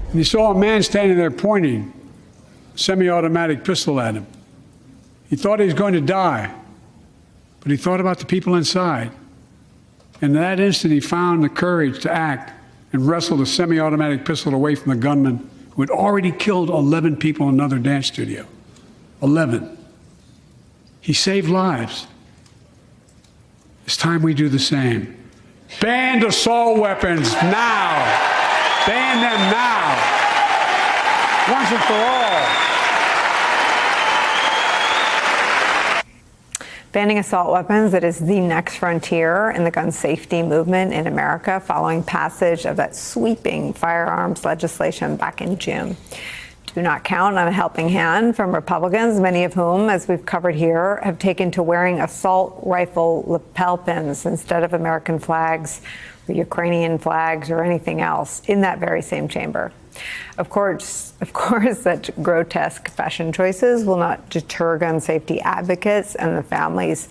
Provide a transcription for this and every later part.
And he saw a man standing there pointing a semi-automatic pistol at him. He thought he was going to die, but he thought about the people inside. And in that instant, he found the courage to act and wrestled a semi-automatic pistol away from the gunman who had already killed 11 people in another dance studio. 11. He saved lives. It's time we do the same. Ban assault weapons now. Ban them now. Once and for all. Banning assault weapons, it is the next frontier in the gun safety movement in America following passage of that sweeping firearms legislation back in June. Do not count on a helping hand from Republicans, many of whom, as we've covered here, have taken to wearing assault rifle lapel pins instead of American flags or Ukrainian flags or anything else in that very same chamber. Of course, such grotesque fashion choices will not deter gun safety advocates and the families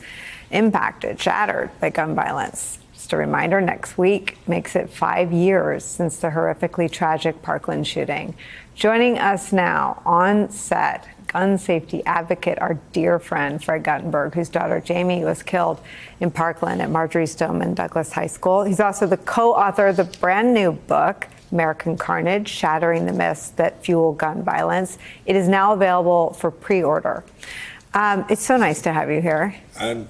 impacted, shattered by gun violence. Just a reminder, next week makes it 5 years since the horrifically tragic Parkland shooting. Joining us now on set, gun safety advocate, our dear friend Fred Guttenberg, whose daughter Jamie was killed in Parkland at Marjorie Stoneman Douglas High School. He's also the co-author of the brand new book, American Carnage, Shattering the Myths That Fuel Gun Violence. It is now available for pre-order. It's so nice to have you here. I'm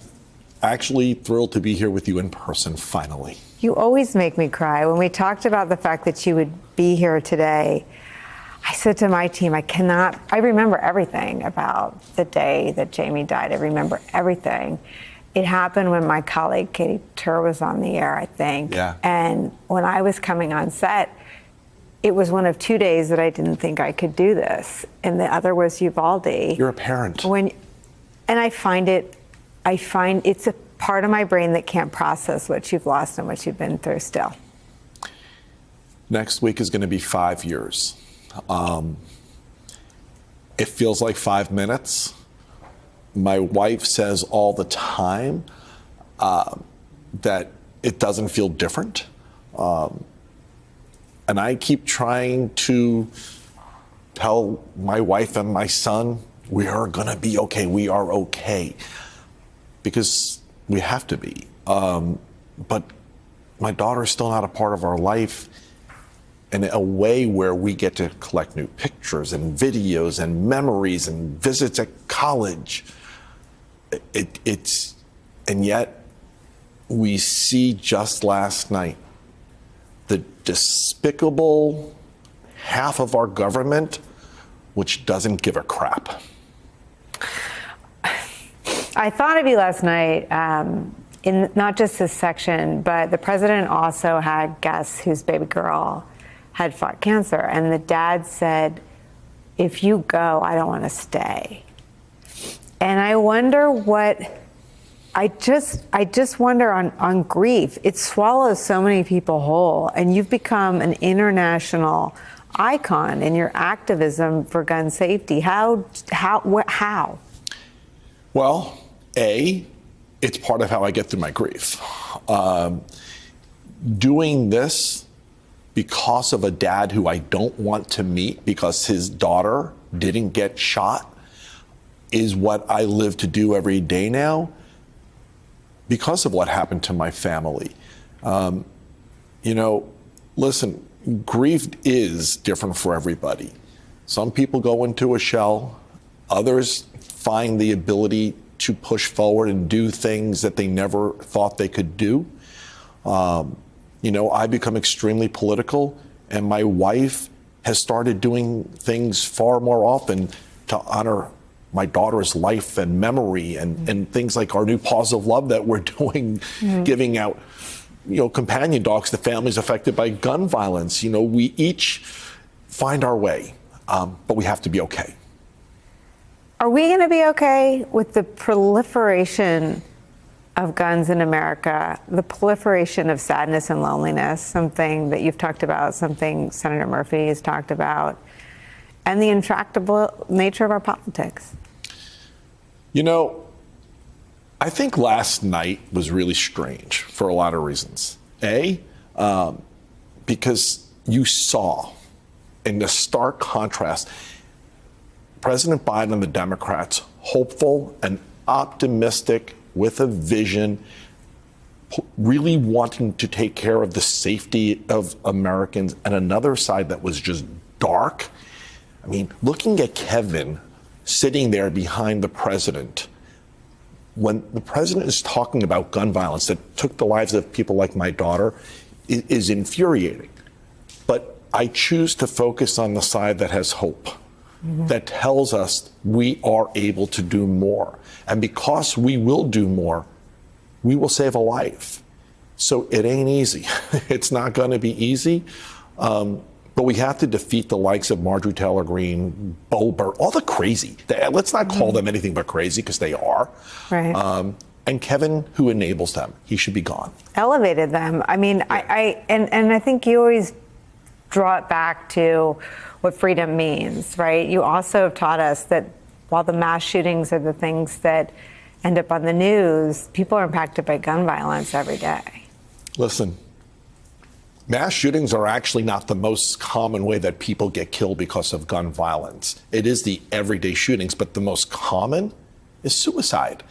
actually thrilled to be here with you in person, finally. You always make me cry. When we talked about the fact that you would be here today, I said to my team, I remember everything about the day that Jamie died. I remember everything. It happened when my colleague Katie Tur was on the air, I think. Yeah. And when I was coming on set, it was one of 2 days that I didn't think I could do this. And the other was Uvalde. You're a parent. And I find it's a part of my brain that can't process what you've lost and what you've been through still. Next week is going to be 5 years. It feels like 5 minutes. My wife says all the time that it doesn't feel different. And I keep trying to tell my wife and my son, we are going to be okay. We are okay. Because we have to be. But my daughter's still not a part of our life in a way where we get to collect new pictures and videos and memories and visits at college. And yet we see just last night the despicable half of our government which doesn't give a crap. I thought of you last night in not just this section, but the president also had guests whose baby girl had fought cancer. And the dad said, if you go, I don't want to stay. And I wonder I just wonder on grief. It swallows so many people whole. And you've become an international icon in your activism for gun safety. How? Well, it's part of how I get through my grief. Doing this because of a dad who I don't want to meet because his daughter didn't get shot is what I live to do every day now because of what happened to my family. Listen, grief is different for everybody. Some people go into a shell, others find the ability to push forward and do things that they never thought they could do. I become extremely political, and my wife has started doing things far more often to honor my daughter's life and memory and things like our new Paws of Love that we're doing, giving out, companion dogs to families affected by gun violence. We each find our way, but we have to be okay. Are we going to be okay with the proliferation of guns in America, the proliferation of sadness and loneliness, something that you've talked about, something Senator Murphy has talked about, and the intractable nature of our politics? I think last night was really strange for a lot of reasons. Because you saw in the stark contrast. President Biden and the Democrats, hopeful and optimistic with a vision, really wanting to take care of the safety of Americans, and another side that was just dark. I mean, looking at Kevin sitting there behind the president, when the president is talking about gun violence that took the lives of people like my daughter, is infuriating. But I choose to focus on the side that has hope, that tells us we are able to do more. And because we will do more, we will save a life. So it ain't easy. It's not going to be easy. But we have to defeat the likes of Marjorie Taylor Greene, Bo Burt, all the crazy. Let's not call them anything but crazy, because they are. Right. And Kevin, who enables them, he should be gone. Elevated them. I mean, yeah. I think you always draw it back to what freedom means, right? You also have taught us that while the mass shootings are the things that end up on the news, people are impacted by gun violence every day. Listen, mass shootings are actually not the most common way that people get killed because of gun violence. It is the everyday shootings, but the most common is suicide.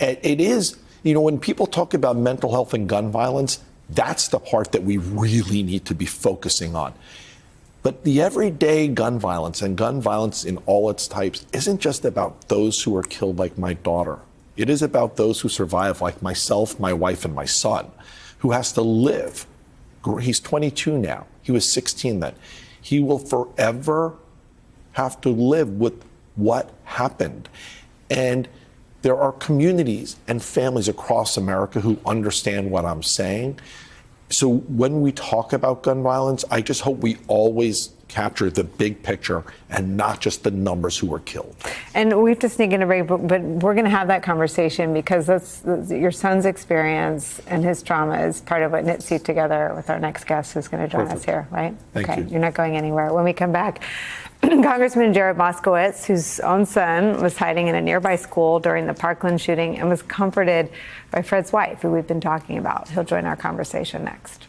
And it is, when people talk about mental health and gun violence, that's the part that we really need to be focusing on. But the everyday gun violence, and gun violence in all its types, isn't just about those who are killed like my daughter. It is about those who survive, like myself, my wife, and my son, who has to live. He's 22 now. He was 16 then. He will forever have to live with what happened. And there are communities and families across America who understand what I'm saying. So when we talk about gun violence, I just hope we always capture the big picture and not just the numbers who were killed. And we have to sneak in a break, but we're going to have that conversation, because that's your son's experience and his trauma is part of what knits you together with our next guest, who's going to join us here, right? Thank you. You're not going anywhere. When we come back, Congressman Jared Moskowitz, whose own son was hiding in a nearby school during the Parkland shooting and was comforted by Fred's wife, who we've been talking about. He'll join our conversation next.